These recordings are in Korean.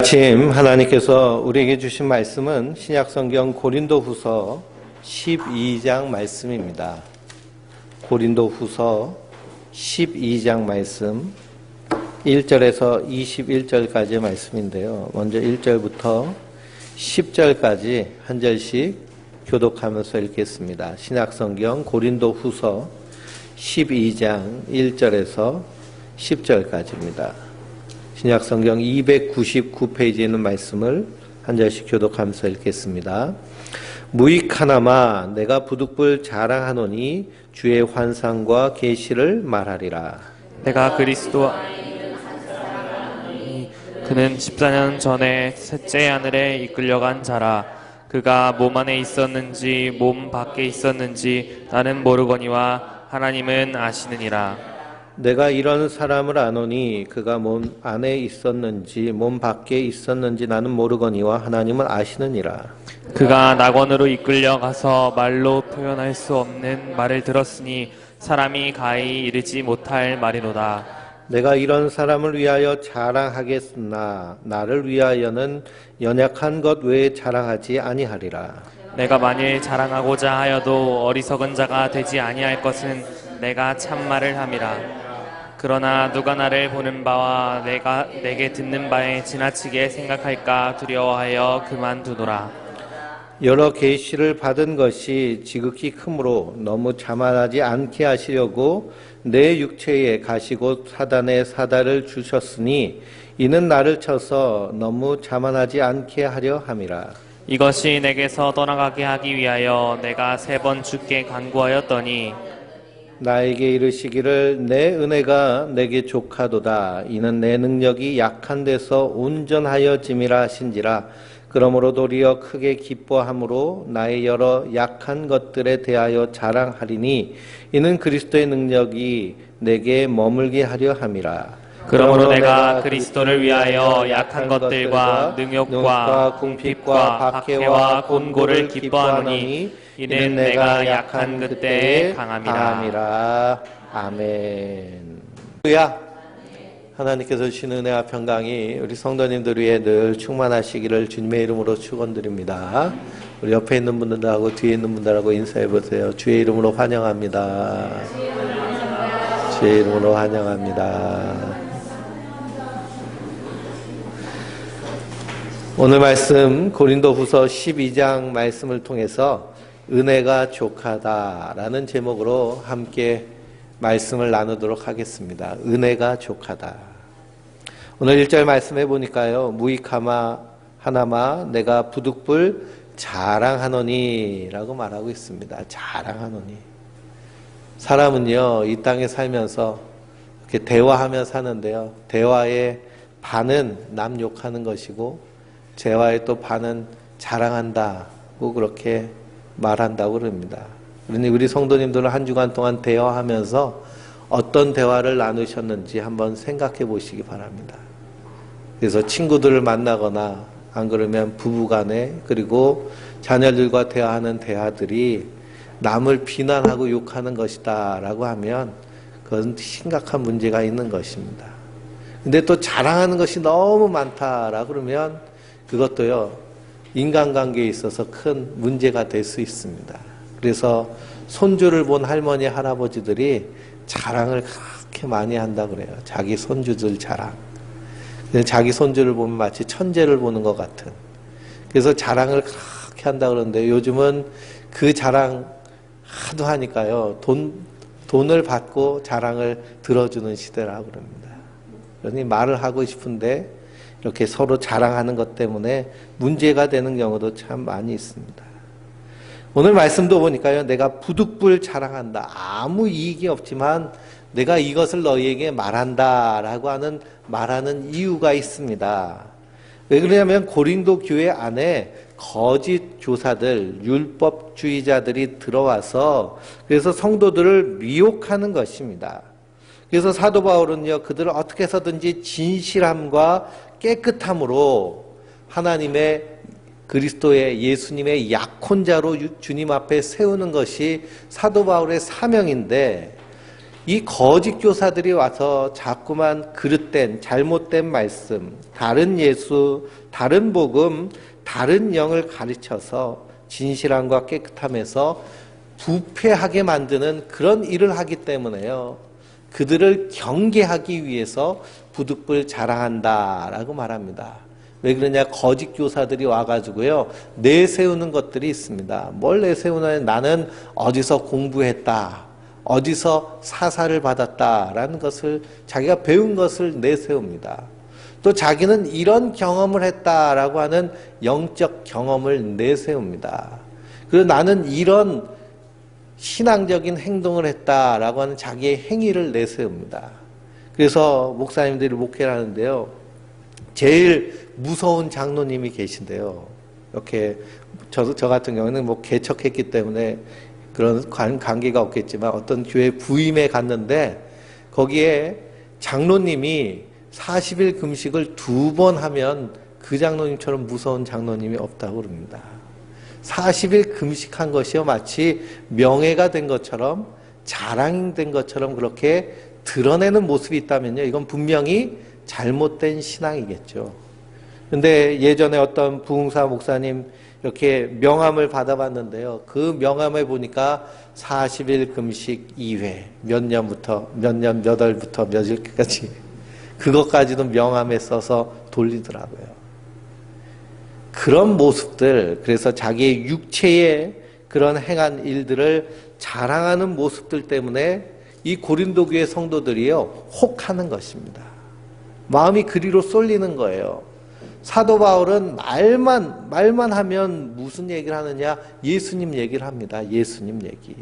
아침 하나님께서 우리에게 주신 말씀은 신약성경 고린도후서 12장 말씀입니다. 고린도후서 12장 말씀 1절에서 21절까지의 말씀인데요. 먼저 1절부터 10절까지 한 절씩 교독하면서 읽겠습니다. 신약성경 고린도후서 12장 1절에서 10절까지입니다. 신약성경 299페이지에 있는 말씀을 한 절씩 교독하면서 읽겠습니다. 무익하나마 내가 부득불 자랑하노니 주의 환상과 계시를 말하리라. 내가 그리스도 그는 14년 전에 셋째 하늘에 이끌려간 자라. 그가 몸 안에 있었는지 몸 밖에 있었는지 나는 모르거니와 하나님은 아시느니라. 내가 이런 사람을 아노니 그가 몸 안에 있었는지 몸 밖에 있었는지 나는 모르거니와 하나님은 아시느니라. 그가 낙원으로 이끌려 가서 말로 표현할 수 없는 말을 들었으니 사람이 가히 이르지 못할 말이로다. 내가 이런 사람을 위하여 자랑하겠으나 나를 위하여는 연약한 것 외에 자랑하지 아니하리라. 내가 만일 자랑하고자 하여도 어리석은 자가 되지 아니할 것은 내가 참말을 함이라. 그러나 누가 나를 보는 바와 내게 듣는 바에 지나치게 생각할까 두려워하여 그만두노라. 여러 계시를 받은 것이 지극히 크므로 너무 자만하지 않게 하시려고 내 육체에 가시고 사단의 사다를 주셨으니 이는 나를 쳐서 너무 자만하지 않게 하려 함이라. 이것이 내게서 떠나가게 하기 위하여 내가 3번 주께 간구하였더니 나에게 이르시기를 내 은혜가 내게 족하도다. 이는 내 능력이 약한 데서 온전하여짐이라 하신지라. 그러므로 도리어 크게 기뻐함으로 나의 여러 약한 것들에 대하여 자랑하리니 이는 그리스도의 능력이 내게 머물게 하려 함이라. 그러므로 내가 그리스도를 위하여 약한 것들과 능욕과 궁핍과 박해와 곤고를 기뻐하노니 이는 내가 약한 그때에 강함이라. 아멘. 할렐루야. 하나님께서 주신 은혜와 평강이 우리 성도님들 위해 늘 충만하시기를 주님의 이름으로 축원드립니다. 우리 옆에 있는 분들하고 뒤에 있는 분들하고 인사해 보세요. 주의 이름으로 환영합니다. 주의 이름으로 환영합니다. 오늘 말씀 고린도후서 12장 말씀을 통해서 은혜가 족하다라는 제목으로 함께 말씀을 나누도록 하겠습니다. 은혜가 족하다. 오늘 1절 말씀해 보니까요. 무익하나마 내가 부득불 자랑하노니 라고 말하고 있습니다. 자랑하노니. 사람은요. 이 땅에 살면서 이렇게 대화하며 사는데요. 대화의 반은 남 욕하는 것이고 재화의 또 반은 자랑한다고 그렇게 말한다고 그럽니다. 그러니 우리 성도님들은 한 주간 동안 대화하면서 어떤 대화를 나누셨는지 한번 생각해 보시기 바랍니다. 그래서 친구들을 만나거나 안 그러면 부부간에 그리고 자녀들과 대화하는 대화들이 남을 비난하고 욕하는 것이다 라고 하면 그건 심각한 문제가 있는 것입니다. 근데 또 자랑하는 것이 너무 많다라고 그러면 그것도요, 인간관계에 있어서 큰 문제가 될 수 있습니다. 그래서 손주를 본 할머니, 할아버지들이 자랑을 그렇게 많이 한다 그래요. 자기 손주들 자랑. 자기 손주를 보면 마치 천재를 보는 것 같은. 그래서 자랑을 그렇게 한다 그러는데 요즘은 그 자랑 하도 하니까요, 돈을 받고 자랑을 들어주는 시대라고 그럽니다. 그러니 말을 하고 싶은데 이렇게 서로 자랑하는 것 때문에 문제가 되는 경우도 참 많이 있습니다. 오늘 말씀도 보니까요. 내가 부득불 자랑한다. 아무 이익이 없지만 내가 이것을 너희에게 말한다라고 말하는 이유가 있습니다. 왜 그러냐면 고린도 교회 안에 거짓 교사들, 율법주의자들이 들어와서 그래서 성도들을 미혹하는 것입니다. 그래서 사도 바울은요. 그들을 어떻게 해서든지 진실함과 깨끗함으로 하나님의 그리스도의 예수님의 약혼자로 주님 앞에 세우는 것이 사도 바울의 사명인데 이 거짓 교사들이 와서 자꾸만 그릇된 잘못된 말씀, 다른 예수, 다른 복음, 다른 영을 가르쳐서 진실함과 깨끗함에서 부패하게 만드는 그런 일을 하기 때문에요. 그들을 경계하기 위해서 부득불 자랑한다라고 말합니다. 왜 그러냐? 거짓 교사들이 와가지고요, 내세우는 것들이 있습니다. 뭘 내세우냐면 나는 어디서 공부했다, 어디서 사사를 받았다라는 것을, 자기가 배운 것을 내세웁니다. 또 자기는 이런 경험을 했다라고 하는 영적 경험을 내세웁니다. 그리고 나는 이런 신앙적인 행동을 했다라고 하는 자기의 행위를 내세웁니다. 그래서 목사님들이 목회를 하는데요, 제일 무서운 장로님이 계신데요. 이렇게 저 같은 경우는 뭐 개척했기 때문에 그런 관계가 없겠지만 어떤 교회 부임에 갔는데 거기에 장로님이 40일 금식을 2번 하면 그 장로님처럼 무서운 장로님이 없다고 그럽니다. 40일 금식한 것이요, 마치 명예가 된 것처럼, 자랑된 것처럼 그렇게 드러내는 모습이 있다면요, 이건 분명히 잘못된 신앙이겠죠. 근데 예전에 어떤 부흥사 목사님 이렇게 명함을 받아봤는데요, 그 명함에 보니까 40일 금식 2회, 몇 년 몇 월부터 몇 일까지, 그것까지도 명함에 써서 돌리더라고요. 그런 모습들, 그래서 자기의 육체의 그런 행한 일들을 자랑하는 모습들 때문에 이 고린도 교회 성도들이요, 혹하는 것입니다. 마음이 그리로 쏠리는 거예요. 사도 바울은 말만 하면 무슨 얘기를 하느냐? 예수님 얘기를 합니다. 예수님 얘기.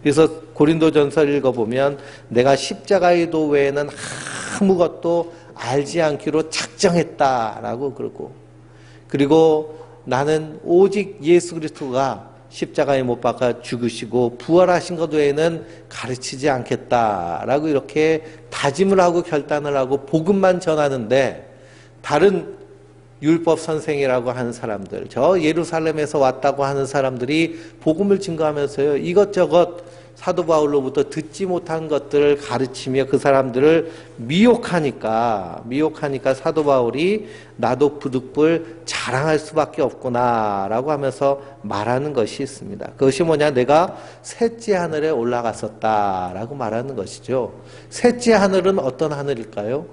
그래서 고린도전서 읽어보면 내가 십자가의 도 외에는 아무것도 알지 않기로 작정했다라고 그러고, 그리고 나는 오직 예수 그리스도가 십자가에 못 박아 죽으시고 부활하신 것 외에는 가르치지 않겠다라고 이렇게 다짐을 하고 결단을 하고 복음만 전하는데, 다른 율법 선생이라고 하는 사람들, 저 예루살렘에서 왔다고 하는 사람들이 복음을 증거하면서요, 이것저것 사도 바울로부터 듣지 못한 것들을 가르치며 그 사람들을 미혹하니까 사도 바울이 나도 부득불 자랑할 수밖에 없구나라고 하면서 말하는 것이 있습니다. 그것이 뭐냐? 내가 셋째 하늘에 올라갔었다라고 말하는 것이죠. 셋째 하늘은 어떤 하늘일까요?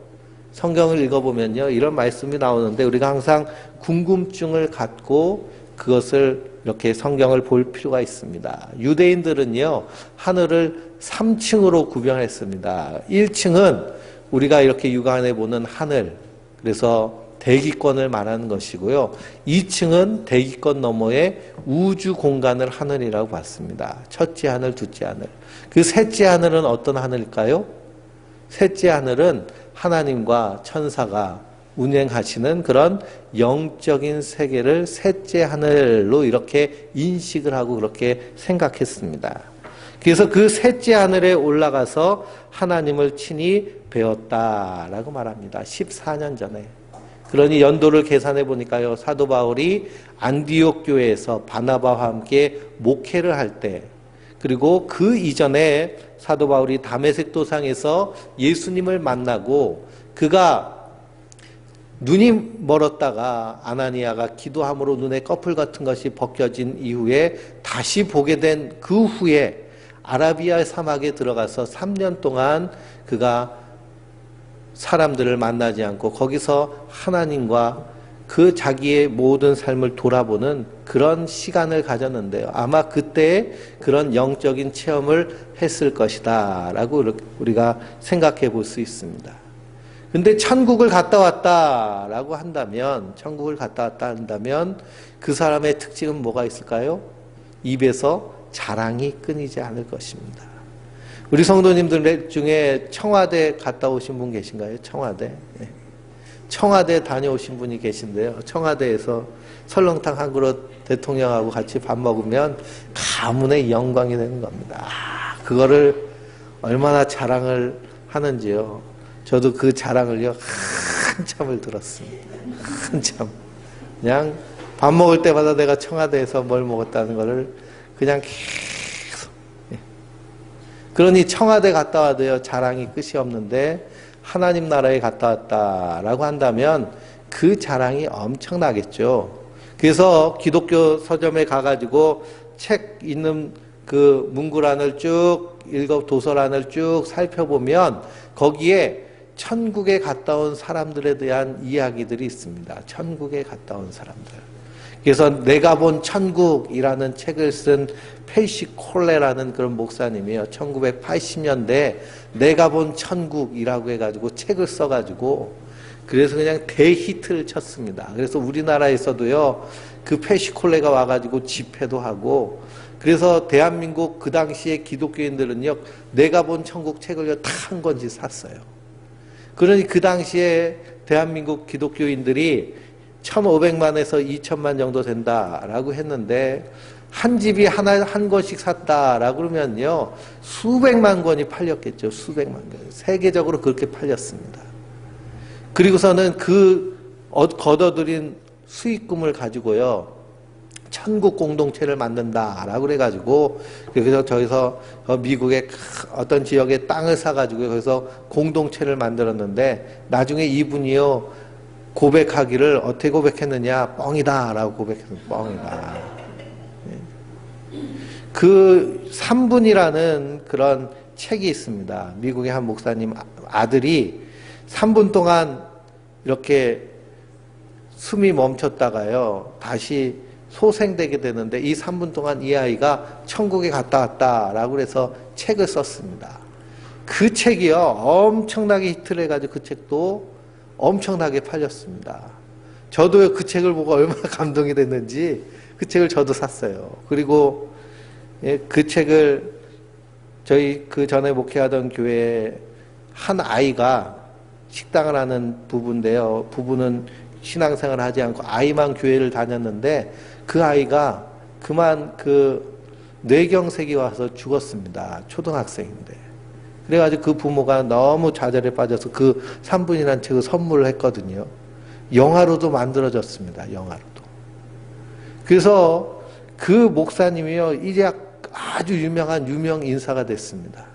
성경을 읽어보면요, 이런 말씀이 나오는데 우리가 항상 궁금증을 갖고 그것을 이렇게 성경을 볼 필요가 있습니다. 유대인들은요, 하늘을 3층으로 구별했습니다. 1층은 우리가 이렇게 육안에 보는 하늘, 그래서 대기권을 말하는 것이고요. 2층은 대기권 너머의 우주 공간을 하늘이라고 봤습니다. 첫째 하늘, 둘째 하늘. 그 셋째 하늘은 어떤 하늘일까요? 셋째 하늘은 하나님과 천사가 운행하시는 그런 영적인 세계를 셋째 하늘로 이렇게 인식을 하고 그렇게 생각했습니다. 그래서 그 셋째 하늘에 올라가서 하나님을 친히 배웠다라고 말합니다. 14년 전에. 그러니 연도를 계산해 보니까요, 사도 바울이 안디옥 교회에서 바나바와 함께 목회를 할 때, 그리고 그 이전에 사도 바울이 다메섹 도상에서 예수님을 만나고 그가 눈이 멀었다가 아나니아가 기도함으로 눈에 꺼풀 같은 것이 벗겨진 이후에 다시 보게 된 그 후에 아라비아 사막에 들어가서 3년 동안 그가 사람들을 만나지 않고 거기서 하나님과 그 자기의 모든 삶을 돌아보는 그런 시간을 가졌는데요. 아마 그때 그런 영적인 체험을 했을 것이다 라고 우리가 생각해 볼 수 있습니다. 근데 천국을 갔다 왔다라고 한다면, 그 사람의 특징은 뭐가 있을까요? 입에서 자랑이 끊이지 않을 것입니다. 우리 성도님들 중에 청와대 갔다 오신 분 계신가요? 청와대. 네. 청와대 다녀오신 분이 계신데요. 청와대에서 설렁탕 한 그릇 대통령하고 같이 밥 먹으면 가문의 영광이 되는 겁니다. 그거를 얼마나 자랑을 하는지요. 저도 그 자랑을요, 한참을 들었습니다. 한참. 그냥 밥 먹을 때마다 내가 청와대에서 뭘 먹었다는 거를 그냥 계속. 그러니 청와대 갔다 와도요, 자랑이 끝이 없는데 하나님 나라에 갔다 왔다라고 한다면 그 자랑이 엄청나겠죠. 그래서 기독교 서점에 가가지고 책 있는 그 문구란을 쭉 도서란을 쭉 살펴보면 거기에 천국에 갔다 온 사람들에 대한 이야기들이 있습니다. 천국에 갔다 온 사람들. 그래서 내가 본 천국이라는 책을 쓴 페이시 콜레라는 그런 목사님이요. 1980년대에 내가 본 천국이라고 해가지고 책을 써가지고 그래서 그냥 대히트를 쳤습니다. 그래서 우리나라에서도요, 그 페이시 콜레가 와가지고 집회도 하고 그래서 대한민국 그 당시에 기독교인들은요, 내가 본 천국 책을요, 다 한 권씩 샀어요. 그러니 그 당시에 대한민국 기독교인들이 1,500만에서 2,000만 정도 된다라고 했는데 한 집이 한 권씩 샀다라고 그러면요, 수백만 권이 팔렸겠죠. 수백만 권. 세계적으로 그렇게 팔렸습니다. 그리고서는 그 걷어들인 수익금을 가지고요, 천국 공동체를 만든다라고 그래가지고, 그래서 저기서 미국의 어떤 지역에 땅을 사가지고 거기서 공동체를 만들었는데, 나중에 이분이요, 고백하기를 어떻게 고백했느냐, 뻥이다라고 고백했어요. 뻥이다. 그 3분이라는 그런 책이 있습니다. 미국의 한 목사님 아들이 3분 동안 이렇게 숨이 멈췄다가요, 다시 소생되게 되는데 이 3분 동안 이 아이가 천국에 갔다 왔다라고 해서 책을 썼습니다. 그 책이요, 엄청나게 히트를 해가지고 그 책도 엄청나게 팔렸습니다. 저도 그 책을 보고 얼마나 감동이 됐는지 그 책을 저도 샀어요. 그리고 그 책을 저희 그 전에 목회하던 교회에 한 아이가 식당을 하는 부부인데요. 부부는 신앙생활을 하지 않고 아이만 교회를 다녔는데 그 아이가 그만 그 뇌경색이 와서 죽었습니다. 초등학생인데. 그래가지고 그 부모가 너무 좌절에 빠져서 그 3분이라는 책을 선물을 했거든요. 영화로도 만들어졌습니다. 영화로도. 그래서 그 목사님이요, 이제 아주 유명한 유명 인사가 됐습니다.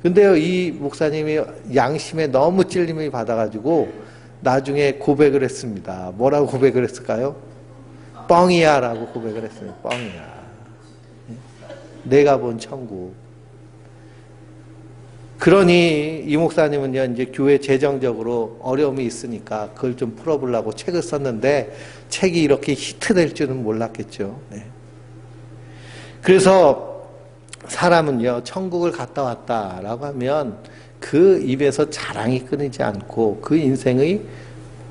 근데요, 이 목사님이 양심에 너무 찔림을 받아가지고 나중에 고백을 했습니다. 뭐라고 고백을 했을까요? 뻥이야 라고 고백을 했어요. 뻥이야. 내가 본 천국. 그러니 이 목사님은요, 이제 교회 재정적으로 어려움이 있으니까 그걸 좀 풀어보려고 책을 썼는데 책이 이렇게 히트될 줄은 몰랐겠죠. 네. 그래서 사람은요, 천국을 갔다 왔다라고 하면 그 입에서 자랑이 끊이지 않고 그 인생의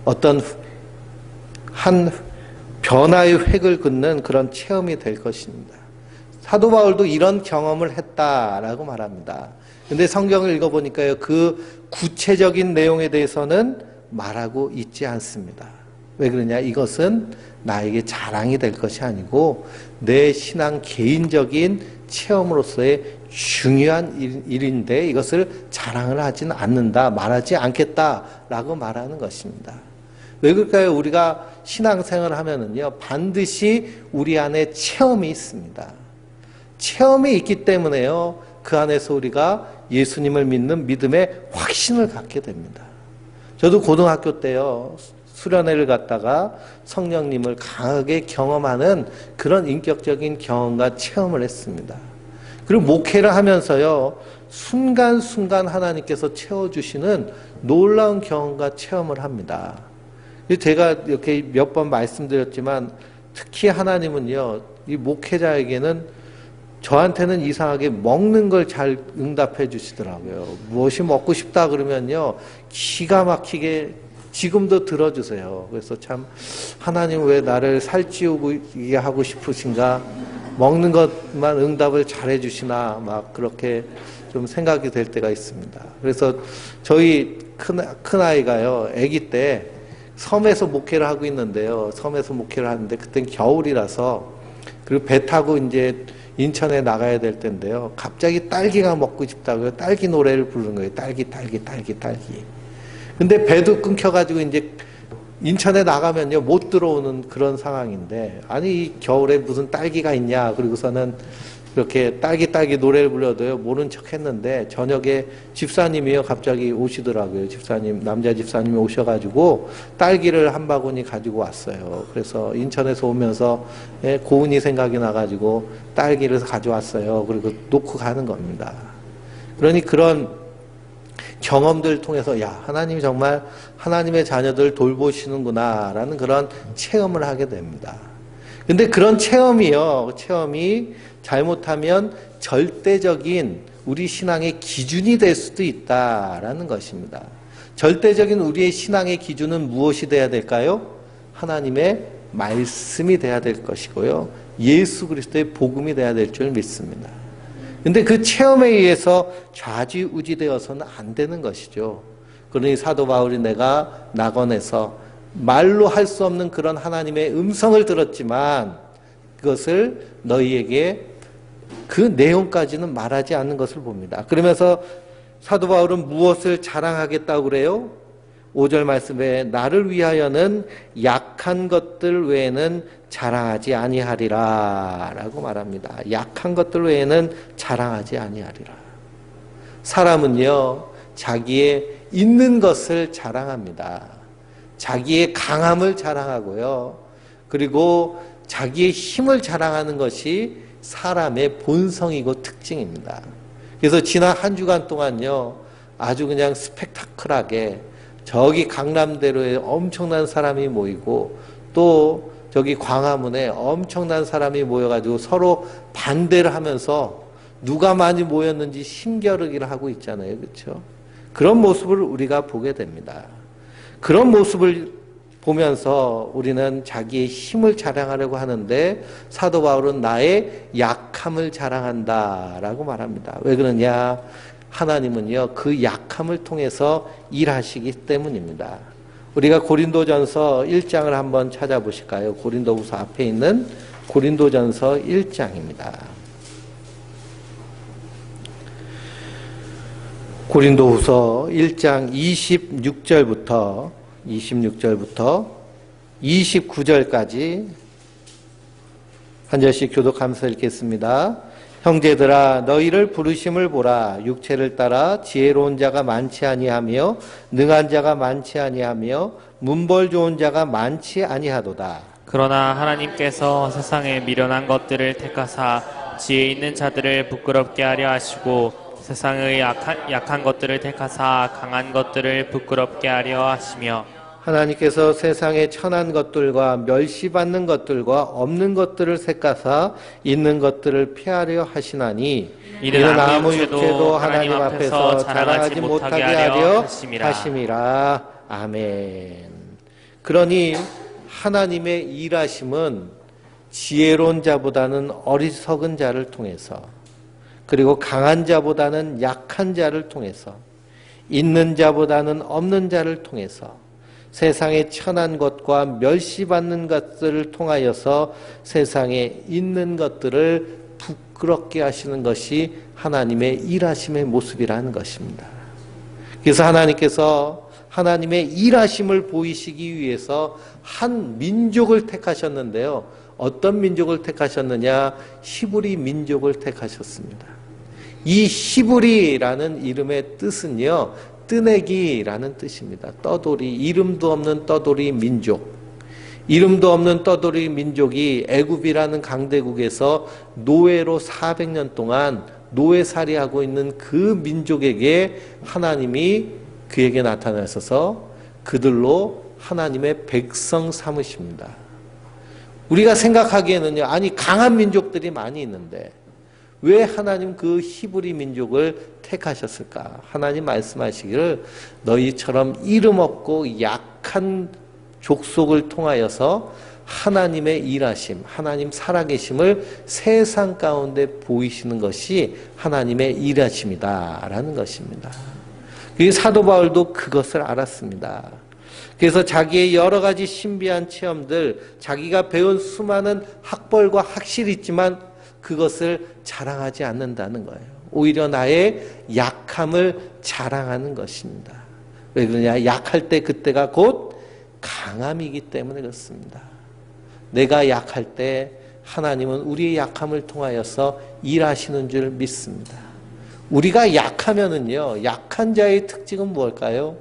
어떤 한 변화의 획을 긋는 그런 체험이 될 것입니다. 사도 바울도 이런 경험을 했다라고 말합니다. 근데 성경을 읽어보니까요, 그 구체적인 내용에 대해서는 말하고 있지 않습니다. 왜 그러냐? 이것은 나에게 자랑이 될 것이 아니고 내 신앙 개인적인 체험으로서의 중요한 일인데 이것을 자랑을 하지는 않는다, 말하지 않겠다라고 말하는 것입니다. 왜 그럴까요? 우리가 신앙생활을 하면은요, 반드시 우리 안에 체험이 있습니다. 체험이 있기 때문에요, 그 안에서 우리가 예수님을 믿는 믿음의 확신을 갖게 됩니다. 저도 고등학교 때요, 수련회를 갔다가 성령님을 강하게 경험하는 그런 인격적인 경험과 체험을 했습니다. 그리고 목회를 하면서요, 순간순간 하나님께서 채워주시는 놀라운 경험과 체험을 합니다. 제가 이렇게 몇 번 말씀드렸지만 특히 하나님은요, 이 목회자에게는 저한테는 이상하게 먹는 걸 잘 응답해 주시더라고요. 무엇이 먹고 싶다 그러면요, 기가 막히게 지금도 들어주세요. 그래서 참 하나님 왜 나를 살찌우게 하고 싶으신가, 먹는 것만 응답을 잘해 주시나 막 그렇게 좀 생각이 될 때가 있습니다. 그래서 저희 큰 아이가요, 아기 때 섬에서 목회를 하고 있는데요, 섬에서 목회를 하는데 그땐 겨울이라서, 그리고 배 타고 이제 인천에 나가야 될 텐데요, 갑자기 딸기가 먹고 싶다고요. 딸기 노래를 부르는 거예요. 딸기. 근데 배도 끊겨가지고 이제 인천에 나가면요, 못 들어오는 그런 상황인데, 아니 이 겨울에 무슨 딸기가 있냐, 그리고서는 그렇게 딸기 노래를 불러도요, 모른 척 했는데, 저녁에 집사님이요, 갑자기 오시더라고요. 남자 집사님이 오셔가지고, 딸기를 한 바구니 가지고 왔어요. 그래서 인천에서 오면서, 고은이 생각이 나가지고, 딸기를 가져왔어요. 그리고 놓고 가는 겁니다. 그러니 그런 경험들을 통해서, 야, 하나님이 정말 하나님의 자녀들 돌보시는구나, 라는 그런 체험을 하게 됩니다. 근데 그런 체험이 잘못하면 절대적인 우리 신앙의 기준이 될 수도 있다라는 것입니다. 절대적인 우리의 신앙의 기준은 무엇이 돼야 될까요? 하나님의 말씀이 돼야 될 것이고요. 예수 그리스도의 복음이 돼야 될 줄 믿습니다. 근데 그 체험에 의해서 좌지우지되어서는 안 되는 것이죠. 그러니 사도 바울이 내가 낙원에서 말로 할 수 없는 그런 하나님의 음성을 들었지만 그것을 너희에게 그 내용까지는 말하지 않는 것을 봅니다. 그러면서 사도 바울은 무엇을 자랑하겠다고 그래요? 5절 말씀에 나를 위하여는 약한 것들 외에는 자랑하지 아니하리라 라고 말합니다. 약한 것들 외에는 자랑하지 아니하리라. 사람은요, 자기의 있는 것을 자랑합니다. 자기의 강함을 자랑하고요. 그리고 자기의 힘을 자랑하는 것이 사람의 본성이고 특징입니다. 그래서 지난 한 주간 동안요, 아주 그냥 스펙타클하게 저기 강남대로에 엄청난 사람이 모이고 또 저기 광화문에 엄청난 사람이 모여가지고 서로 반대를 하면서 누가 많이 모였는지 힘겨루기를 하고 있잖아요. 그렇죠? 그런 모습을 우리가 보게 됩니다. 그런 모습을 보면서 우리는 자기의 힘을 자랑하려고 하는데 사도 바울은 나의 약함을 자랑한다라고 말합니다. 왜 그러냐? 하나님은요, 그 약함을 통해서 일하시기 때문입니다. 우리가 고린도전서 1장을 한번 찾아보실까요? 고린도후서 앞에 있는 고린도전서 1장입니다. 고린도후서 1장 26절부터 29절까지 한 절씩 교독하면서 읽겠습니다. 형제들아 너희를 부르심을 보라. 육체를 따라 지혜로운 자가 많지 아니하며 능한 자가 많지 아니하며 문벌 좋은 자가 많지 아니하도다. 그러나 하나님께서 세상에 미련한 것들을 택하사 지혜 있는 자들을 부끄럽게 하려 하시고 세상의 약한 것들을 택하사 강한 것들을 부끄럽게 하려 하시며 하나님께서 세상의 천한 것들과 멸시받는 것들과 없는 것들을 택하사 있는 것들을 피하려 하시나니 이는 아무 육체도 하나님 앞에서 자랑하지 못하게 하려 하심이라. 아멘. 그러니 하나님의 일하심은 지혜로운 자보다는 어리석은 자를 통해서 그리고 강한 자보다는 약한 자를 통해서 있는 자보다는 없는 자를 통해서 세상에 천한 것과 멸시받는 것들을 통하여서 세상에 있는 것들을 부끄럽게 하시는 것이 하나님의 일하심의 모습이라는 것입니다. 그래서 하나님께서 하나님의 일하심을 보이시기 위해서 한 민족을 택하셨는데요. 어떤 민족을 택하셨느냐? 히브리 민족을 택하셨습니다. 이 히브리라는 이름의 뜻은요, 뜨내기라는 뜻입니다. 떠돌이, 이름도 없는 떠돌이 민족. 이름도 없는 떠돌이 민족이 애굽이라는 강대국에서 노예로 400년 동안 노예살이하고 있는 그 민족에게 하나님이 그에게 나타나셔서 그들로 하나님의 백성 삼으십니다. 우리가 생각하기에는요, 아니 강한 민족들이 많이 있는데 왜 하나님 그 히브리 민족을 택하셨을까? 하나님 말씀하시기를 너희처럼 이름 없고 약한 족속을 통하여서 하나님의 일하심, 하나님 살아계심을 세상 가운데 보이시는 것이 하나님의 일하심이다라는 것입니다. 사도 바울도 그것을 알았습니다. 그래서 자기의 여러 가지 신비한 체험들, 자기가 배운 수많은 학벌과 학실이 있지만 그것을 자랑하지 않는다는 거예요. 오히려 나의 약함을 자랑하는 것입니다. 왜 그러냐? 약할 때 그때가 곧 강함이기 때문에 그렇습니다. 내가 약할 때 하나님은 우리의 약함을 통하여서 일하시는 줄 믿습니다. 우리가 약하면은요, 약한 자의 특징은 무엇일까요?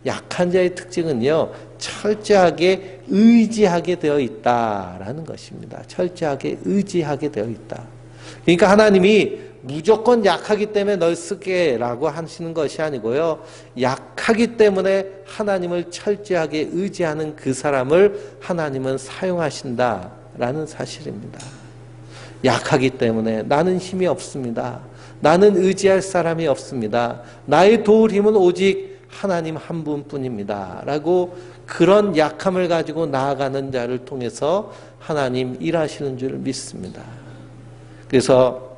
약한 자의 특징은요, 철저하게 의지하게 되어 있다라는 것입니다. 철저하게 의지하게 되어 있다. 그러니까 하나님이 무조건 약하기 때문에 널 쓰게라고 하시는 것이 아니고요, 약하기 때문에 하나님을 철저하게 의지하는 그 사람을 하나님은 사용하신다라는 사실입니다. 약하기 때문에 나는 힘이 없습니다. 나는 의지할 사람이 없습니다. 나의 도울 힘은 오직 하나님 한 분뿐입니다. 라고 그런 약함을 가지고 나아가는 자를 통해서 하나님 일하시는 줄 믿습니다. 그래서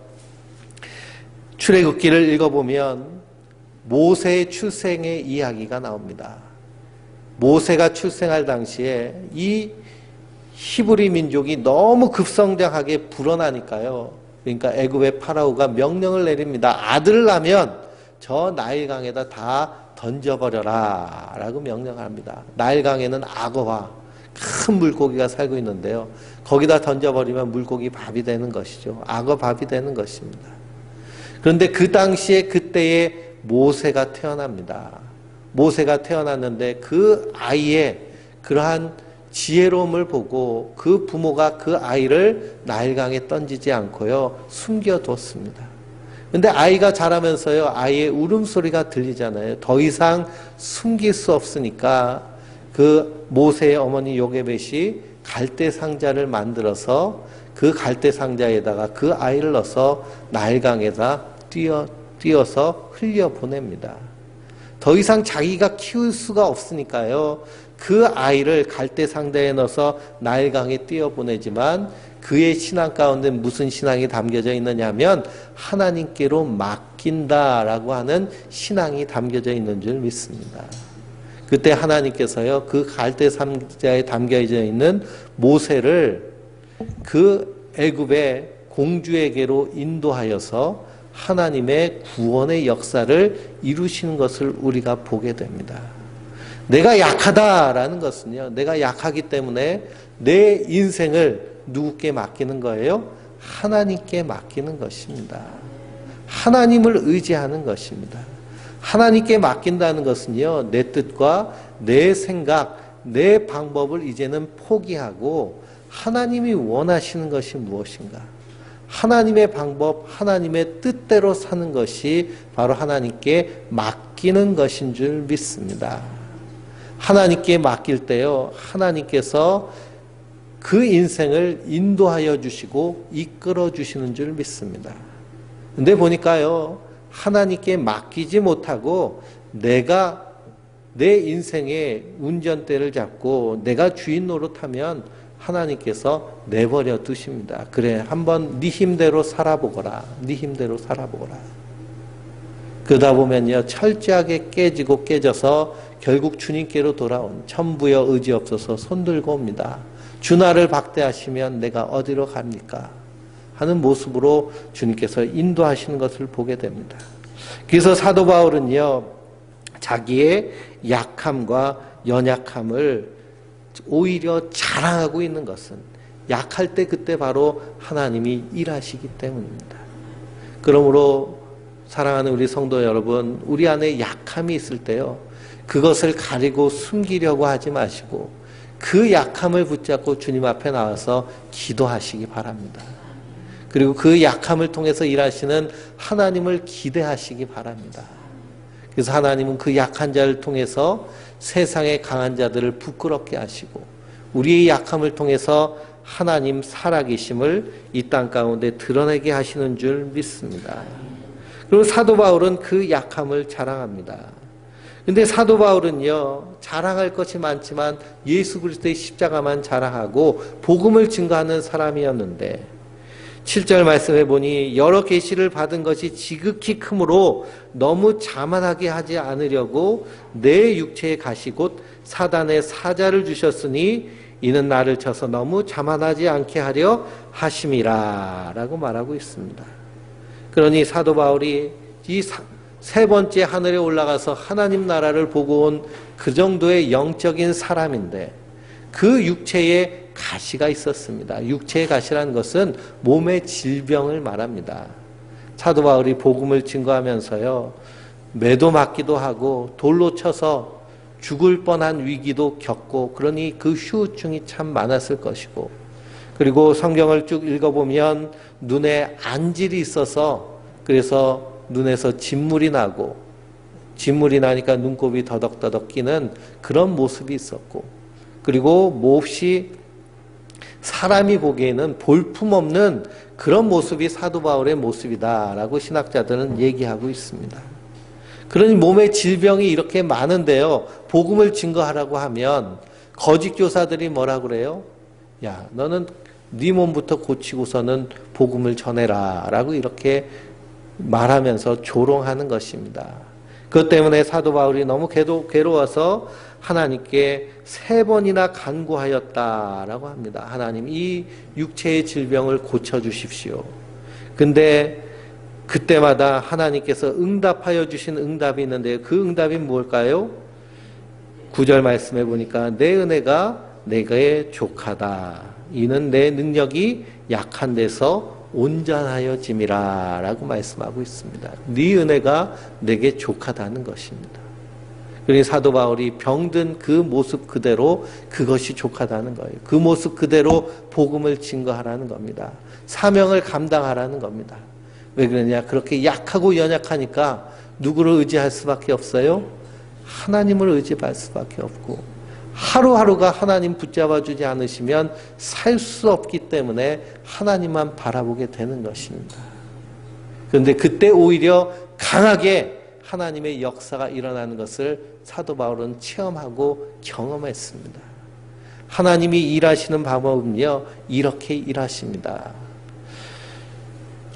출애굽기를 읽어보면 모세의 출생의 이야기가 나옵니다. 모세가 출생할 당시에 이 히브리 민족이 너무 급성장하게 불어나니까요. 그러니까 애굽의 파라오가 명령을 내립니다. 아들을 낳으면 저 나일강에다 다 던져버려라 라고 명령을 합니다. 나일강에는 악어와 큰 물고기가 살고 있는데요. 거기다 던져버리면 물고기 밥이 되는 것이죠. 악어 밥이 되는 것입니다. 그런데 그 당시에 그때에 모세가 태어납니다. 모세가 태어났는데 그 아이의 그러한 지혜로움을 보고 그 부모가 그 아이를 나일강에 던지지 않고요, 숨겨뒀습니다. 근데 아이가 자라면서요, 아이의 울음소리가 들리잖아요. 더 이상 숨길 수 없으니까 그 모세의 어머니 요게벳이 갈대 상자를 만들어서 그 갈대 상자에다가 그 아이를 넣어서 나일강에다 띄어서 흘려보냅니다. 더 이상 자기가 키울 수가 없으니까요, 그 아이를 갈대 상자에 넣어서 나일강에 띄어보내지만 그의 신앙 가운데 무슨 신앙이 담겨져 있느냐 하면 하나님께로 맡긴다라고 하는 신앙이 담겨져 있는 줄 믿습니다. 그때 하나님께서요, 그 갈대 상자에 담겨져 있는 모세를 그 애굽의 공주에게로 인도하여서 하나님의 구원의 역사를 이루시는 것을 우리가 보게 됩니다. 내가 약하다라는 것은요, 내가 약하기 때문에 내 인생을 누구께 맡기는 거예요? 하나님께 맡기는 것입니다. 하나님을 의지하는 것입니다. 하나님께 맡긴다는 것은요, 내 뜻과 내 생각, 내 방법을 이제는 포기하고 하나님이 원하시는 것이 무엇인가? 하나님의 방법, 하나님의 뜻대로 사는 것이 바로 하나님께 맡기는 것인 줄 믿습니다. 하나님께 맡길 때요, 하나님께서 그 인생을 인도하여 주시고 이끌어 주시는 줄 믿습니다. 근데 보니까요, 하나님께 맡기지 못하고 내가 내 인생의 운전대를 잡고 내가 주인 노릇하면 하나님께서 내버려 두십니다. 그래, 한번 네 힘대로 살아보거라. 네 힘대로 살아보거라. 그러다 보면요, 철저하게 깨지고 깨져서 결국 주님께로 돌아온 천부여 의지 없어서 손들고 옵니다. 주 나를 박대하시면 내가 어디로 갑니까? 하는 모습으로 주님께서 인도하시는 것을 보게 됩니다. 그래서 사도 바울은요, 자기의 약함과 연약함을 오히려 자랑하고 있는 것은 약할 때 그때 바로 하나님이 일하시기 때문입니다. 그러므로 사랑하는 우리 성도 여러분, 우리 안에 약함이 있을 때요, 그것을 가리고 숨기려고 하지 마시고 그 약함을 붙잡고 주님 앞에 나와서 기도하시기 바랍니다. 그리고 그 약함을 통해서 일하시는 하나님을 기대하시기 바랍니다. 그래서 하나님은 그 약한 자를 통해서 세상의 강한 자들을 부끄럽게 하시고 우리의 약함을 통해서 하나님 살아계심을 이 땅 가운데 드러내게 하시는 줄 믿습니다. 그리고 사도 바울은 그 약함을 자랑합니다. 근데 사도 바울은요, 자랑할 것이 많지만 예수 그리스도의 십자가만 자랑하고 복음을 증거하는 사람이었는데 7절 말씀해 보니 여러 계시를 받은 것이 지극히 크므로 너무 자만하게 하지 않으려고 내 육체에 가시 곧 사단의 사자를 주셨으니 이는 나를 쳐서 너무 자만하지 않게 하려 하심이라 라고 말하고 있습니다. 그러니 사도 바울이 이 세 번째 하늘에 올라가서 하나님 나라를 보고 온 그 정도의 영적인 사람인데 그 육체에 가시가 있었습니다. 육체의 가시라는 것은 몸의 질병을 말합니다. 사도 바울이 복음을 증거하면서요, 매도 맞기도 하고 돌로 쳐서 죽을 뻔한 위기도 겪고, 그러니 그 후유증이 참 많았을 것이고, 그리고 성경을 쭉 읽어보면 눈에 안질이 있어서 그래서 눈에서 진물이 나고, 진물이 나니까 눈곱이 더덕더덕 끼는 그런 모습이 있었고, 그리고 몹시 사람이 보기에는 볼품없는 그런 모습이 사도 바울의 모습이다라고 신학자들은 얘기하고 있습니다. 그러니 몸의 질병이 이렇게 많은데요, 복음을 증거하라고 하면 거짓 교사들이 뭐라 그래요? 야, 너는 네 몸부터 고치고서는 복음을 전해라 라고 이렇게 말하면서 조롱하는 것입니다. 그것 때문에 사도 바울이 너무 괴로워서 하나님께 3번이나 간구하였다라고 합니다. 하나님, 이 육체의 질병을 고쳐주십시오. 근데 그때마다 하나님께서 응답하여 주신 응답이 있는데, 그 응답이 뭘까요? 9절 말씀해 보니까 내 은혜가 내게 족하다. 이는 내 능력이 약한 데서 온전하여짐이라 라고 말씀하고 있습니다. 네 은혜가 내게 족하다는 것입니다. 그러니 사도 바울이 병든 그 모습 그대로 그것이 족하다는 거예요. 그 모습 그대로 복음을 증거하라는 겁니다. 사명을 감당하라는 겁니다. 왜 그러냐? 그렇게 약하고 연약하니까 누구를 의지할 수밖에 없어요? 하나님을 의지할 수밖에 없고, 하루하루가 하나님 붙잡아 주지 않으시면 살 수 없기 때문에 하나님만 바라보게 되는 것입니다. 그런데 그때 오히려 강하게 하나님의 역사가 일어나는 것을 사도 바울은 체험하고 경험했습니다. 하나님이 일하시는 방법은요, 이렇게 일하십니다.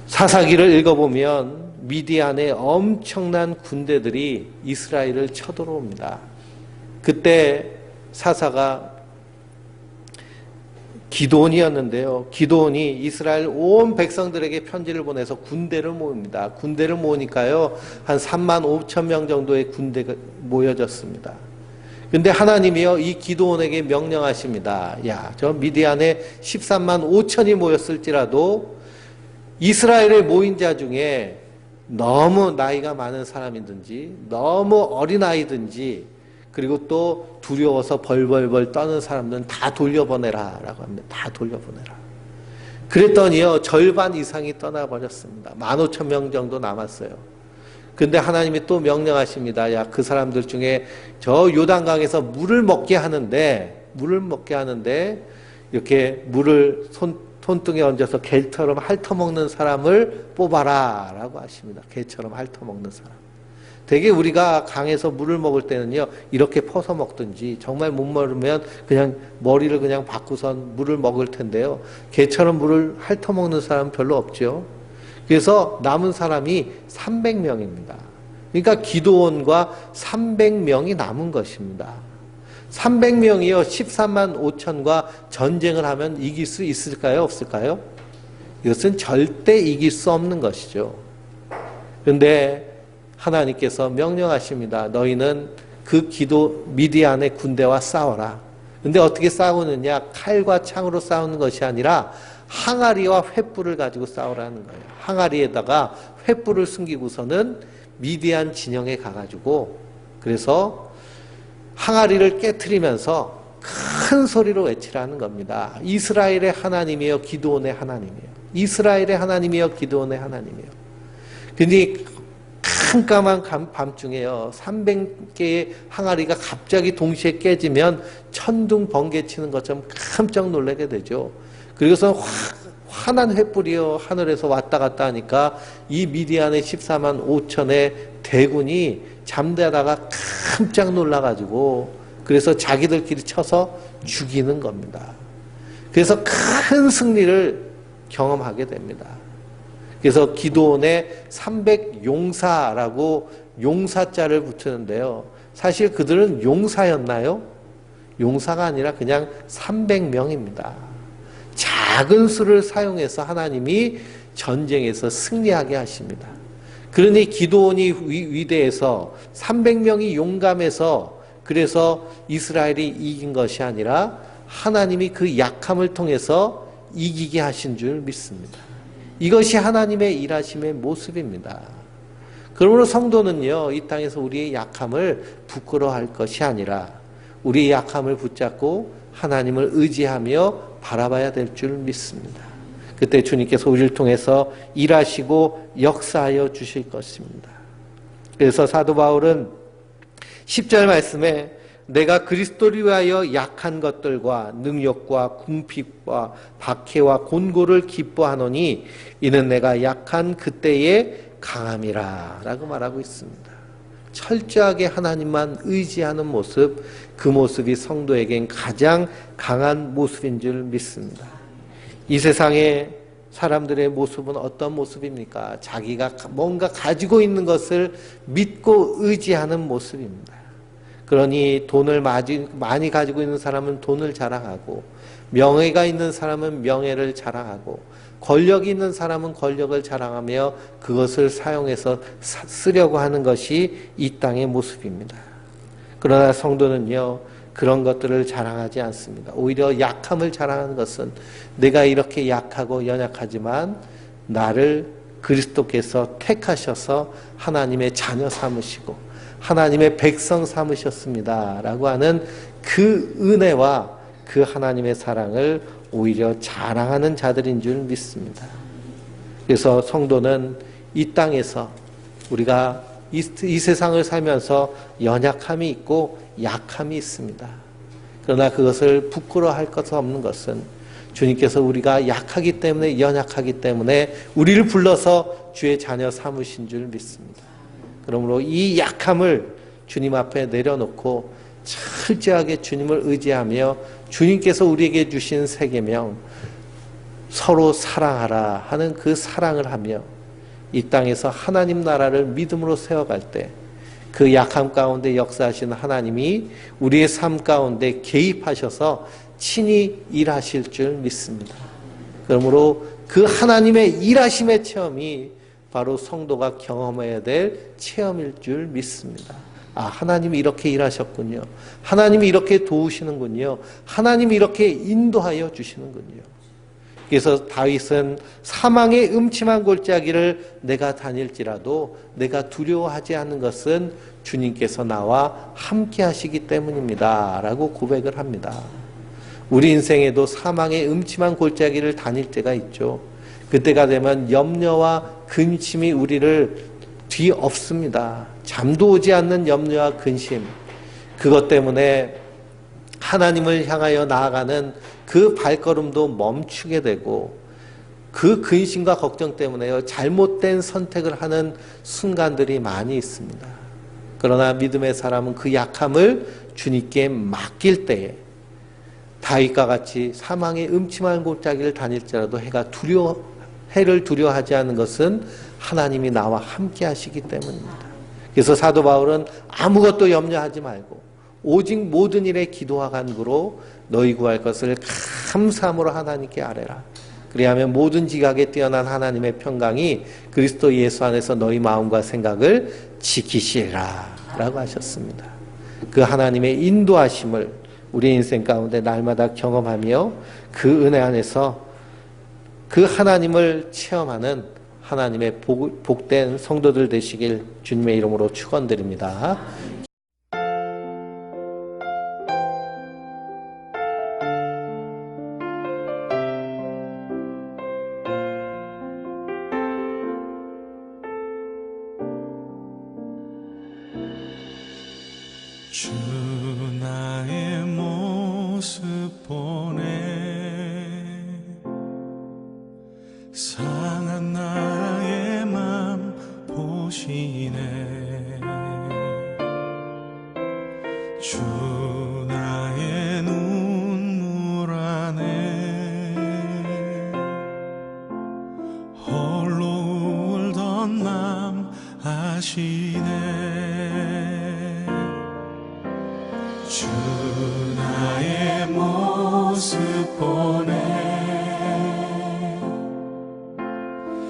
사사기를 읽어보면 미디안의 엄청난 군대들이 이스라엘을 쳐들어옵니다. 그때 사사가 기드온이었는데요. 기드온이 이스라엘 온 백성들에게 편지를 보내서 군대를 모읍니다. 군대를 모으니까요, 한 3만 5천 명 정도의 군대가 모여졌습니다. 근데 하나님이요, 이 기드온에게 명령하십니다. 야, 저 미디안에 13만 5천이 모였을지라도 이스라엘에 모인 자 중에 너무 나이가 많은 사람이든지 너무 어린아이든지 그리고 또 두려워서 벌벌벌 떠는 사람들은 다 돌려보내라 라고 합니다. 다 돌려보내라. 그랬더니요, 절반 이상이 떠나버렸습니다. 15,000명 정도 남았어요. 근데 하나님이 또 명령하십니다. 야, 그 사람들 중에 저 요단강에서 물을 먹게 하는데 이렇게 물을 손등에 얹어서 개처럼 핥아먹는 사람을 뽑아라 라고 하십니다. 개처럼 핥아먹는 사람. 되게 우리가 강에서 물을 먹을 때는요, 이렇게 퍼서 먹든지, 정말 못 먹으면 그냥 머리를 그냥 바꾸선 물을 먹을 텐데요, 개처럼 물을 핥아먹는 사람은 별로 없죠. 그래서 남은 사람이 300명입니다. 그러니까 기드온과 300명이 남은 것입니다. 300명이요 13만 5천과 전쟁을 하면 이길 수 있을까요? 없을까요? 이것은 절대 이길 수 없는 것이죠. 그런데 하나님께서 명령하십니다. 너희는 그 미디안의 군대와 싸워라. 근데 어떻게 싸우느냐? 칼과 창으로 싸우는 것이 아니라 항아리와 횃불을 가지고 싸우라는 거예요. 항아리에다가 횃불을 숨기고서는 미디안 진영에 가가지고, 그래서 항아리를 깨트리면서 큰 소리로 외치라는 겁니다. 이스라엘의 하나님이여 기드온의 하나님이여. 이스라엘의 하나님이여 기드온의 하나님이여. 근데 깜깜한 밤중에요, 300개의 항아리가 갑자기 동시에 깨지면 천둥 번개 치는 것처럼 깜짝 놀라게 되죠. 그리고서 환한 횃불이요 하늘에서 왔다 갔다 하니까 이 미디안의 14만 5천의 대군이 잠자다가 깜짝 놀라가지고, 그래서 자기들끼리 쳐서 죽이는 겁니다. 그래서 큰 승리를 경험하게 됩니다. 그래서 기드온에 300용사라고 용사자를 붙이는데요, 사실 그들은 용사였나요? 용사가 아니라 그냥 300명입니다. 작은 수를 사용해서 하나님이 전쟁에서 승리하게 하십니다. 그러니 기드온이 위대해서 300명이 용감해서 그래서 이스라엘이 이긴 것이 아니라 하나님이 그 약함을 통해서 이기게 하신 줄 믿습니다. 이것이 하나님의 일하심의 모습입니다. 그러므로 성도는요, 이 땅에서 우리의 약함을 부끄러워할 것이 아니라 우리의 약함을 붙잡고 하나님을 의지하며 바라봐야 될 줄 믿습니다. 그때 주님께서 우리를 통해서 일하시고 역사하여 주실 것입니다. 그래서 사도 바울은 10절 말씀에 내가 그리스도를 위하여 약한 것들과 능력과 궁핍과 박해와 곤고를 기뻐하노니 이는 내가 약한 그때의 강함이라 라고 말하고 있습니다. 철저하게 하나님만 의지하는 모습, 그 모습이 성도에겐 가장 강한 모습인 줄 믿습니다. 이 세상의 사람들의 모습은 어떤 모습입니까? 자기가 뭔가 가지고 있는 것을 믿고 의지하는 모습입니다. 그러니 돈을 많이 가지고 있는 사람은 돈을 자랑하고, 명예가 있는 사람은 명예를 자랑하고, 권력이 있는 사람은 권력을 자랑하며 그것을 사용해서 쓰려고 하는 것이 이 땅의 모습입니다. 그러나 성도는요, 그런 것들을 자랑하지 않습니다. 오히려 약함을 자랑하는 것은 내가 이렇게 약하고 연약하지만 나를 그리스도께서 택하셔서 하나님의 자녀 삼으시고 하나님의 백성 삼으셨습니다 라고 하는 그 은혜와 그 하나님의 사랑을 오히려 자랑하는 자들인 줄 믿습니다. 그래서 성도는 이 땅에서 우리가 이 세상을 살면서 연약함이 있고 약함이 있습니다. 그러나 그것을 부끄러워할 것 없는 것은 주님께서 우리가 약하기 때문에, 연약하기 때문에 우리를 불러서 주의 자녀 삼으신 줄 믿습니다. 그러므로 이 약함을 주님 앞에 내려놓고 철저하게 주님을 의지하며 주님께서 우리에게 주신 세 계명, 서로 사랑하라 하는 그 사랑을 하며 이 땅에서 하나님 나라를 믿음으로 세워갈 때 그 약함 가운데 역사하시는 하나님이 우리의 삶 가운데 개입하셔서 친히 일하실 줄 믿습니다. 그러므로 그 하나님의 일하심의 체험이 바로 성도가 경험해야 될 체험일 줄 믿습니다. 아, 하나님이 이렇게 일하셨군요. 하나님이 이렇게 도우시는군요. 하나님이 이렇게 인도하여 주시는군요. 그래서 다윗은 사망의 음침한 골짜기를 내가 다닐지라도 내가 두려워하지 않는 것은 주님께서 나와 함께 하시기 때문입니다 라고 고백을 합니다. 우리 인생에도 사망의 음침한 골짜기를 다닐 때가 있죠. 그때가 되면 염려와 근심이 우리를 뒤엎습니다. 잠도 오지 않는 염려와 근심, 그것 때문에 하나님을 향하여 나아가는 그 발걸음도 멈추게 되고, 그 근심과 걱정 때문에요, 잘못된 선택을 하는 순간들이 많이 있습니다. 그러나 믿음의 사람은 그 약함을 주님께 맡길 때에 다윗과 같이 사망의 음침한 골짜기를 다닐지라도 해를 두려워하지 않는 것은 하나님이 나와 함께 하시기 때문입니다. 그래서 사도 바울은 아무것도 염려하지 말고 오직 모든 일에 기도와 간구로 너희 구할 것을 감사함으로 하나님께 아뢰라. 그리하면 모든 지각에 뛰어난 하나님의 평강이 그리스도 예수 안에서 너희 마음과 생각을 지키시리라 라고 하셨습니다. 그 하나님의 인도하심을 우리 인생 가운데 날마다 경험하며 그 은혜 안에서 그 하나님을 체험하는 하나님의 복된 성도들 되시길 주님의 이름으로 축원드립니다. 주 나의 모습 보네 상한 나의 맘 보시네 주 나의 눈물 안에 홀로 울던 맘 아시네 주 나의 모습 보네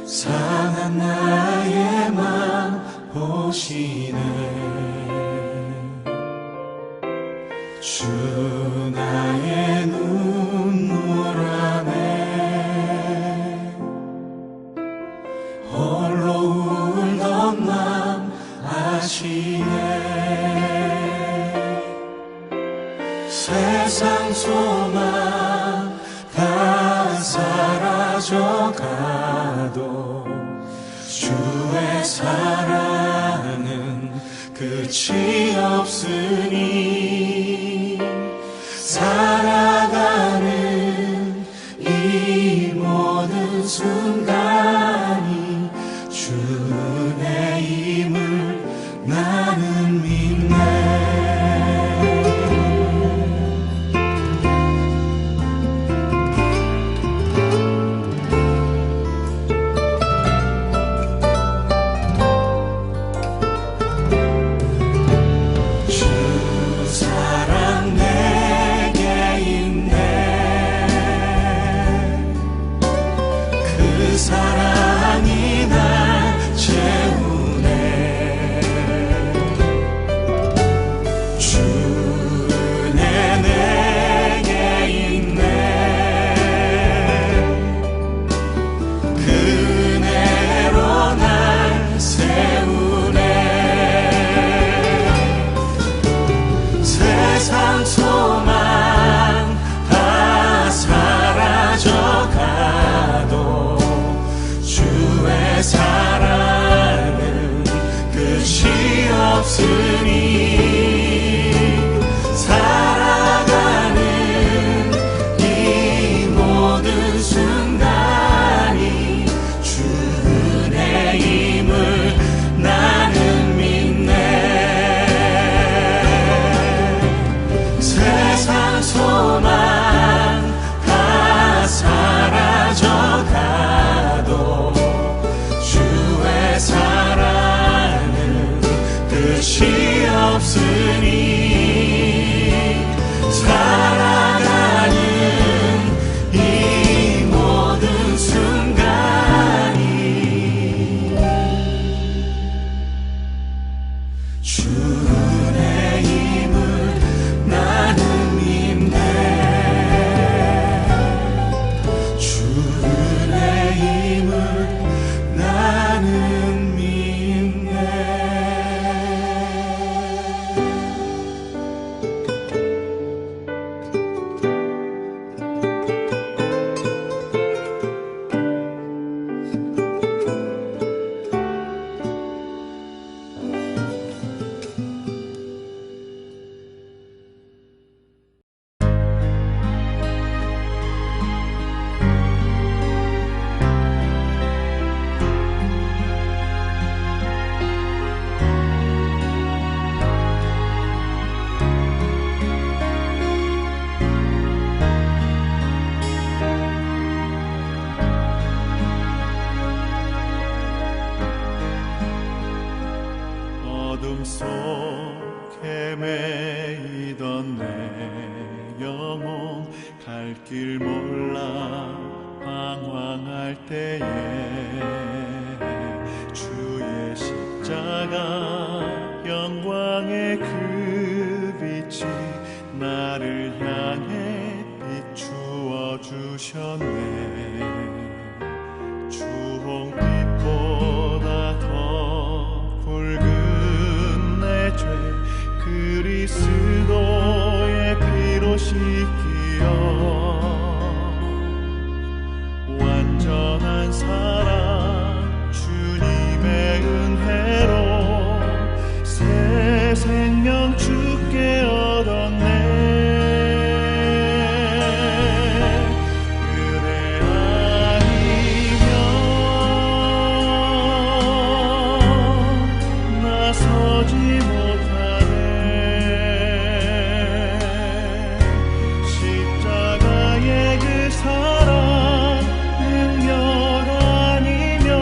상한 나의 맘 보시네 주 나의 눈 사라져가도 주의 사랑은 끝이 없으니 살아가는 이 모든 순간이 주 은혜임을 나는 믿네. 사랑이 날 채우네. 주 은혜 내게 있네. 그 은혜로 날 세우네. 세상 소망 다 사라져가도 주의 사랑은 끝이 없으니 살아가는 이 모든 순간이 주 은혜임을 나는 믿네. 세상 소망 다 사라져가도 주의 사랑은 끝이 없으니 살아가는 이 모든 순간이 주 은혜임을 나는 믿네. 주 은혜임을 나는 믿네. 어둠 속에 매이던 내 영혼 갈 길 몰라 방황할 때에 주의 십자가 영광의 그 빛이 나를 향해 비추어 주셨네. 주홍빛보다 더 붉은 내 죄 그리스도의 피로 씻기어 완전한 사랑 주님의 은혜로 새 생명 주께 얻었네. 은혜 아니면 나서지 못하네. 십자가의 그 사랑 능력 아니면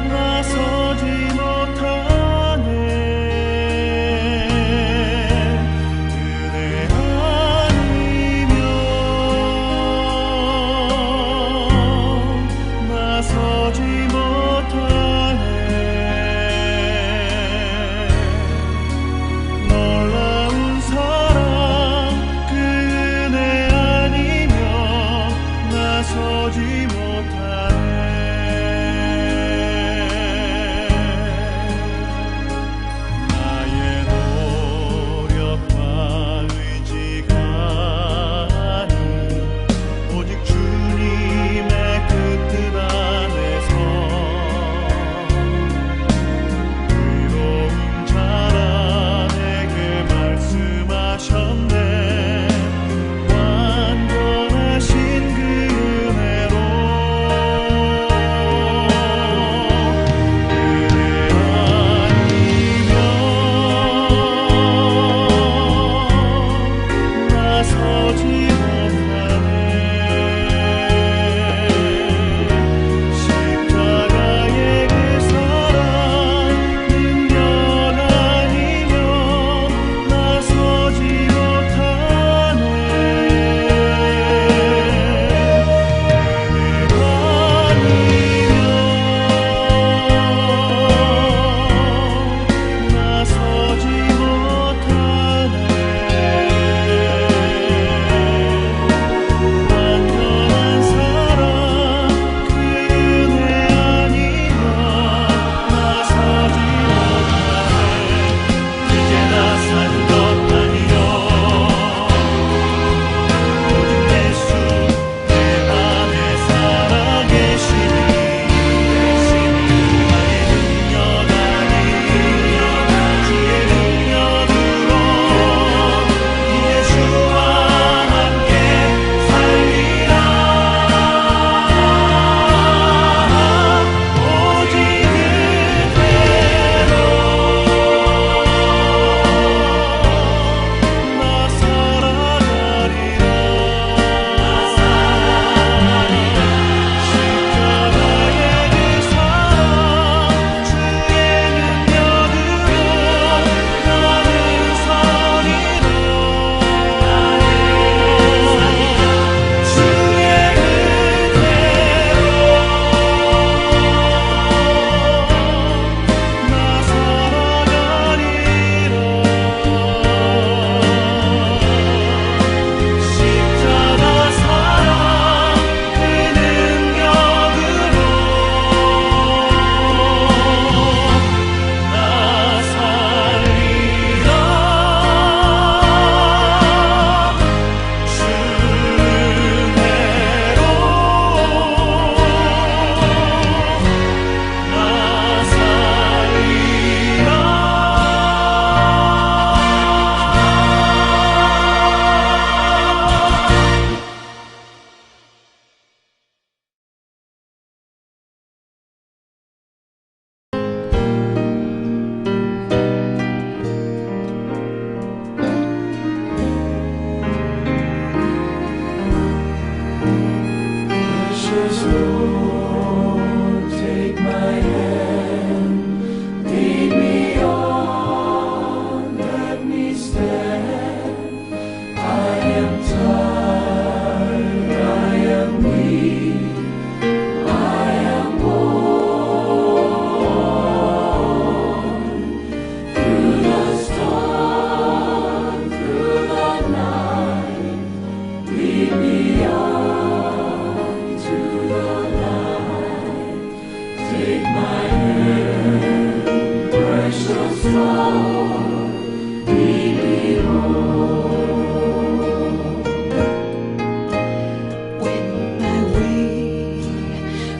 나서지 못하네. 은혜 아니면 나서지 못하네. 놀라운 사랑 그 은혜 아니면 나서지 못하네. 나의 노력과 의지가 아닌 오직 주님의 그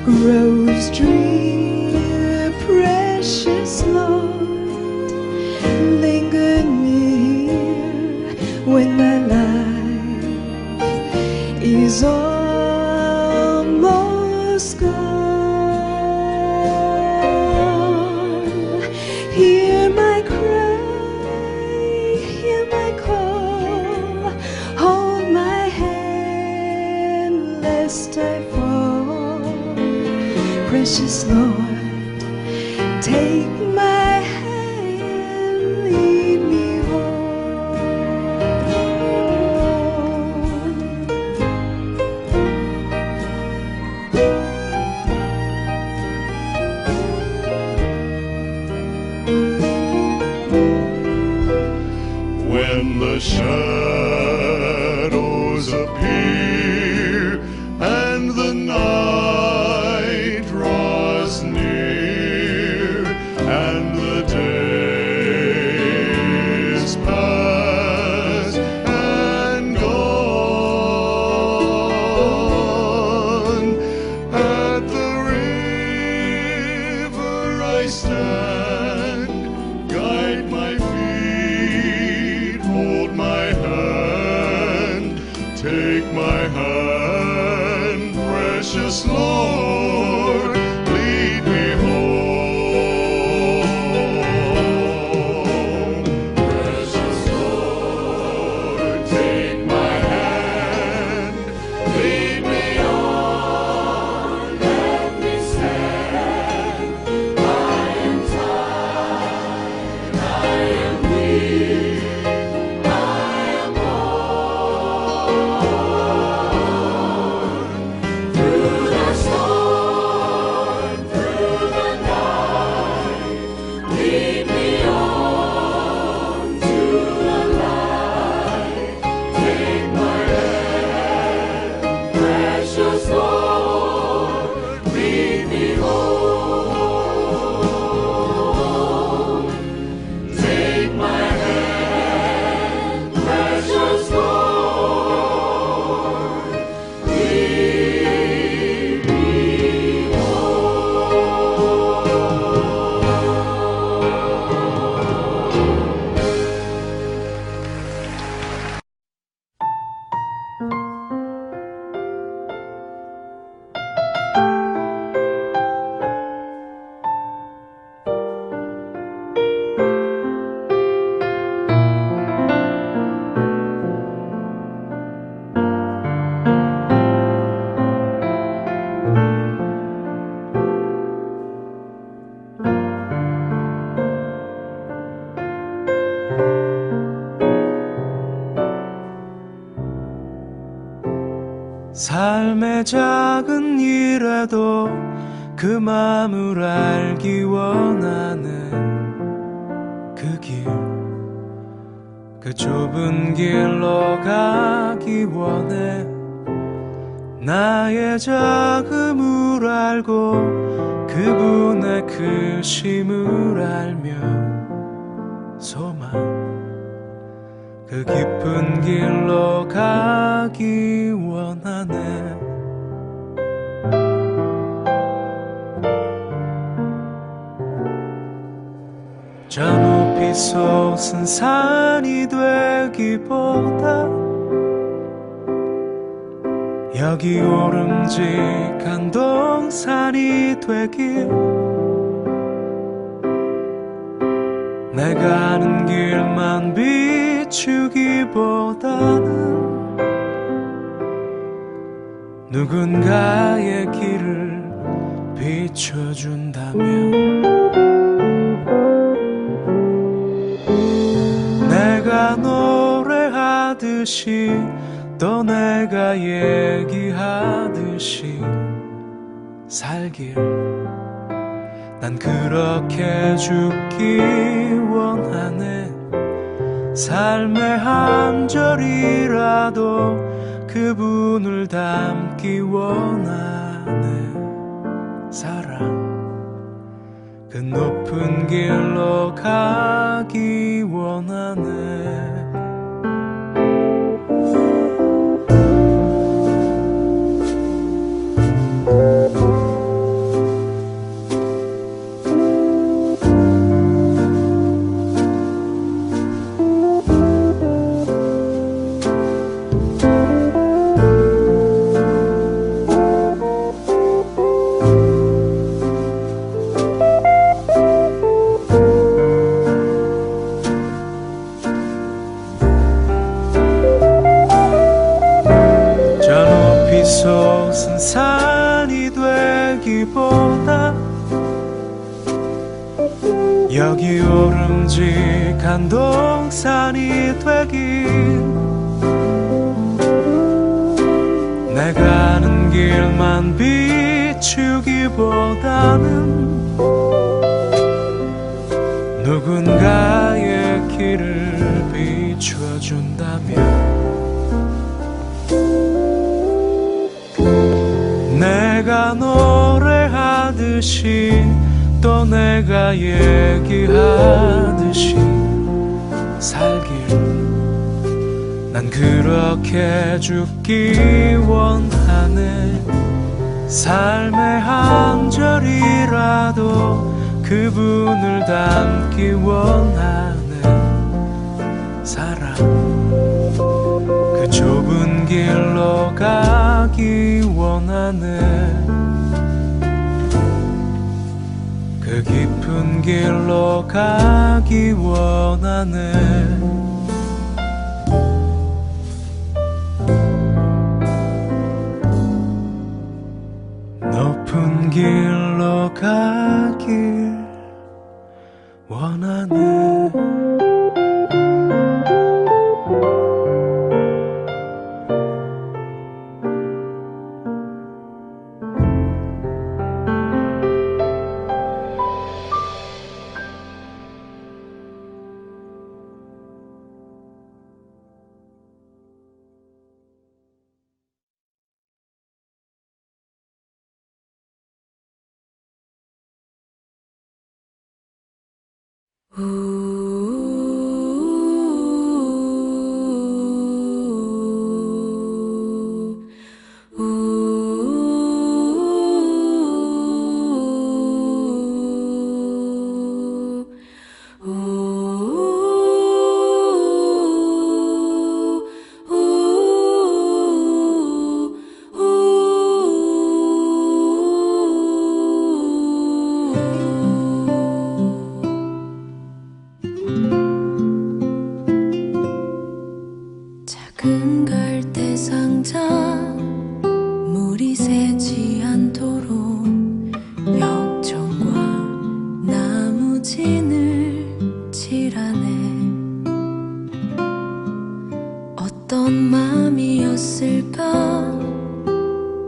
Grows drear, precious Lord, linger near when my life is almost gone. Hear my cry, hear my call, hold my hand lest I fall. Precious Lord, take my hand, lead me home. When the shadows appear and the night draws near and the days pass and gone, at the river I stand, guide my feet, hold my hand, take my hand, precious Lord, lead me home. Precious Lord, take my hand, lead me on, let me stand. I am tired, I am weak, I am worn. Through the storm, through the night, lead me on to the light. Take my hand, precious Lord, lead me home. Take my hand, precious Lord, lead me 삶의 작은 일에도 그 마음을 알기 원하는 그 길, 그 좁은 길로 가기 원해. 나의 작음을 알고 그분의 크심을 알며 소망, 그 깊은 길로 가기 원하네. 저 높이 솟은 산이 되기보다 여기 오름직한 동산이 되길, 내가 아는 길만 비추기보다는 누군가의 길을 비춰준다면 내가 노래하듯이 또 내가 얘기하듯이 살길 난 그렇게 죽기 원하네. 삶의 한 절이라도 그분을 닮기 원하네. 사랑 그 높은 길로 가기 원하네. 솟은 산이 되기보다 여기 오름직한 동산이 되길 내가 가는 길만 비추기보다는 누군가의 길을 비춰준다면 내가 노래하듯이 또 내가 얘기하듯이 살길 난 그렇게 죽기 원하네. 삶의 한 절이라도 그분을 닮기 원하네. 사랑 그 좁은 길로 가기 원하네. 그 깊은 길로 가기 원하네. 높은 길로 가길 원하네. 작은 갈대 상자 물이 새지 않도록 역청과 나무진을 칠하네. 어떤 맘이었을까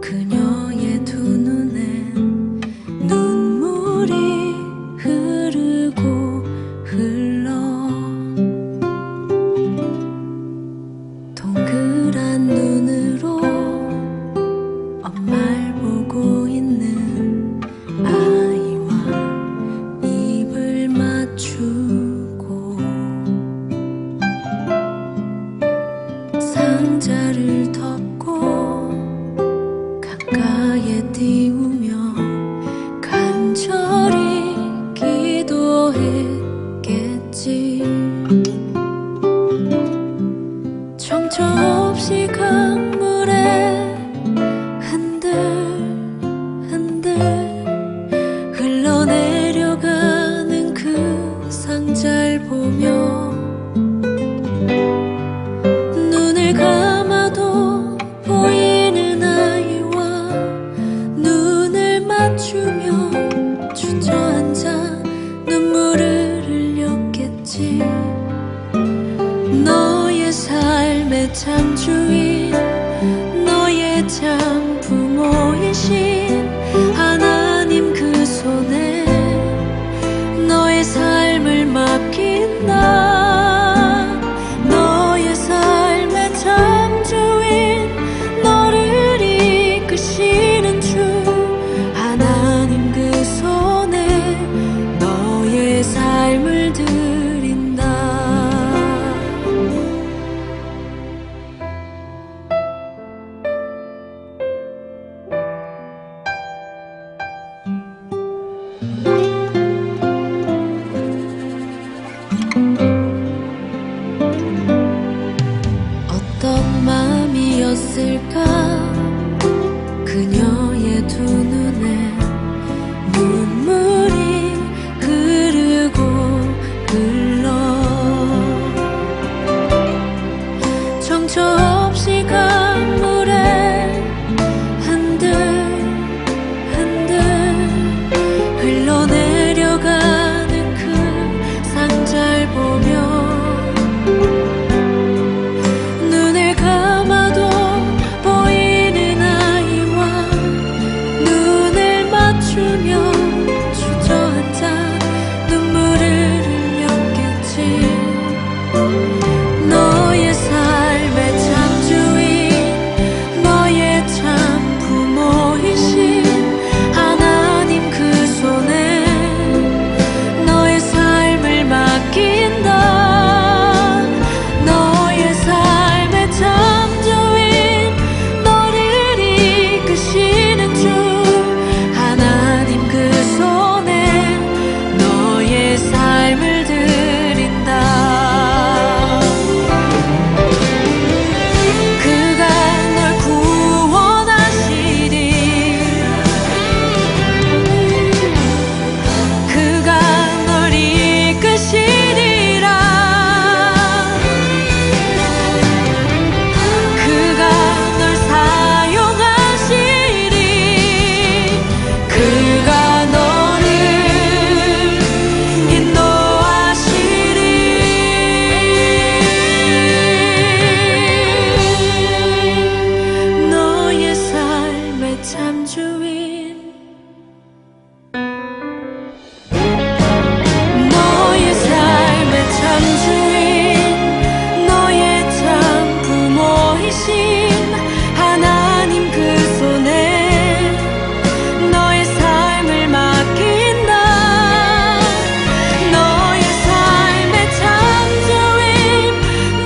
그녀의 두 눈엔 눈물이 흐르고 흘러 동그란 눈으로 엄마를 보고 있는 참주인 너의 삶의 참주인 너의 참 부모이신 하나님 그 손에 너의 삶을 맡긴다 너의 삶의 참주인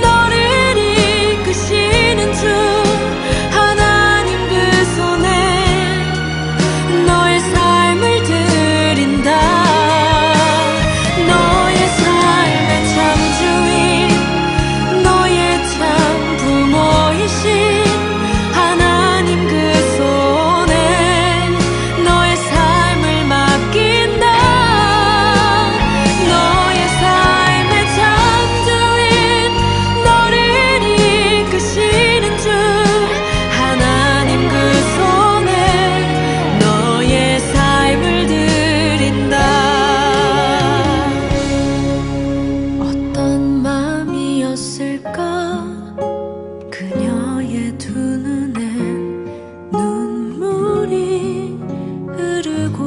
너를 이끄시는 주 하나님 그 손에 너의 삶을 드린다 너의 삶의 참주인 너의 참 부모이신 하나님 그 손에 너의 삶을 맡긴다 너의 삶의 참주인 너를 이끄시는 주 하나님 그 손에 너의 삶을 드린다 어떤 마음이었을까 그녀의 두 눈엔 눈물이 흐르고